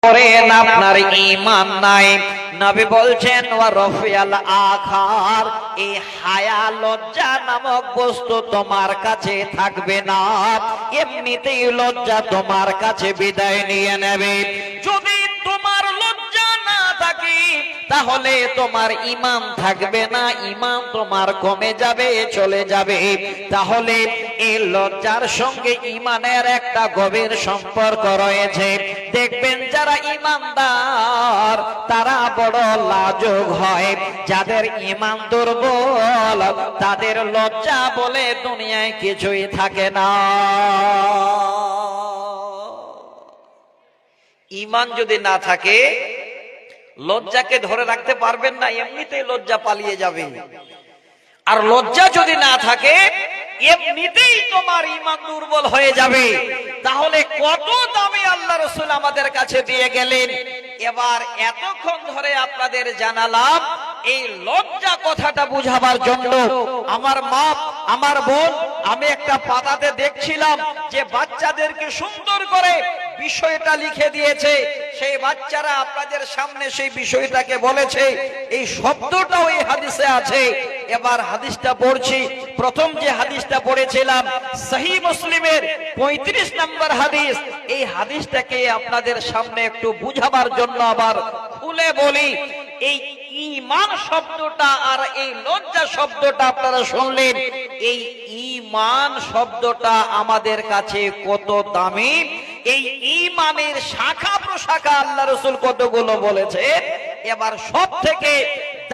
করেন আপনার ঈমান নাই। নবী বলছেন ওয়া রাফিয়াল আখার, এই হায়া লজ্জা নামক বস্তু তোমার কাছে থাকবে না, এমনিতেই লজ্জা তোমার কাছে বিদায় নিয়ে নেবে। যদি তোমার লজ্জা না থাকে তাহলে তোমার ঈমান থাকবে না, ঈমান তোমার কমে যাবে, চলে যাবে। তাহলে এই লজ্জার সঙ্গে ঈমানের একটা গভীর সম্পর্ক রয়েছে। দেখবেন যারা ঈমানদার তারা বড় লাজুক হয়, যাদের ঈমান দুর্বল তাদের লজ্জা বলে দুনিয়ায় কিছুই থাকে না। ঈমান যদি না থাকে লজ্জাকে ধরে রাখতে পারবেন না, এমনিতেই লজ্জা পালিয়ে যাবে। আর লজ্জা যদি না থাকে এমনিতেই তোমার ঈমান দুর্বল হয়ে যাবে। তাহলে কত দামি আল্লাহ রাসূল আমাদের কাছে দিয়ে গেলেন। এবার এতক্ষণ ধরে আপনাদের জানালাম এই লজ্জা কথাটা বুঝাবার জন্য। আমার মা, আমার বোন, আমি একটা পাতাতে দেখছিলাম যে বাচ্চাদেরকে সুন্দর করে বিষয়টা লিখে দিয়েছে। সেই বাচ্চারা আপনাদের সামনে সেই বিষয়টাকে বলেছে। এই শব্দটাও এই হাদিসে আছে। এবার হাদিসটা পড়ছি। প্রথম যে হাদিসটা পড়েছিলাম সহিহ মুসলিমের 35 নম্বর হাদিস। এই হাদিসটাকে আপনাদের সামনে একটু বুঝাবার জন্য আবার খুলে বলি। এই ঈমান শব্দটা আর এই লজ্জা শব্দটা আপনারা শুনলেন। এই ঈমান শব্দটা আমাদের কাছে কত দামি। এই ঈমানের শাখা প্রশাখা আল্লাহ রাসূল কতগুলো বলেছে। এবার সব থেকে